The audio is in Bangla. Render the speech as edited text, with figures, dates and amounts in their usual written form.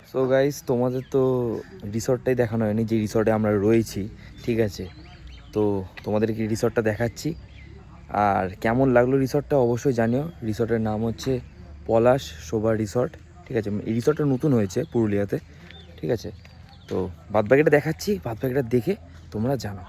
সো গাইস, তোমাদের তো রিসর্টটাই দেখানো হয়নি, যে রিসর্টে আমরা রয়েছি। ঠিক আছে, তো তোমাদেরকে রিসর্টটা দেখাচ্ছি। আর কেমন লাগলো রিসর্টটা অবশ্যই জানিও। রিসর্টের নাম হচ্ছে পলাশ শোভা রিসর্ট। ঠিক আছে, এই রিসর্টটা নতুন হয়েছে পুরুলিয়াতে। ঠিক আছে, তো বাদবাকিটা দেখাচ্ছি, বাদবাকিটা দেখে তোমরা জানো।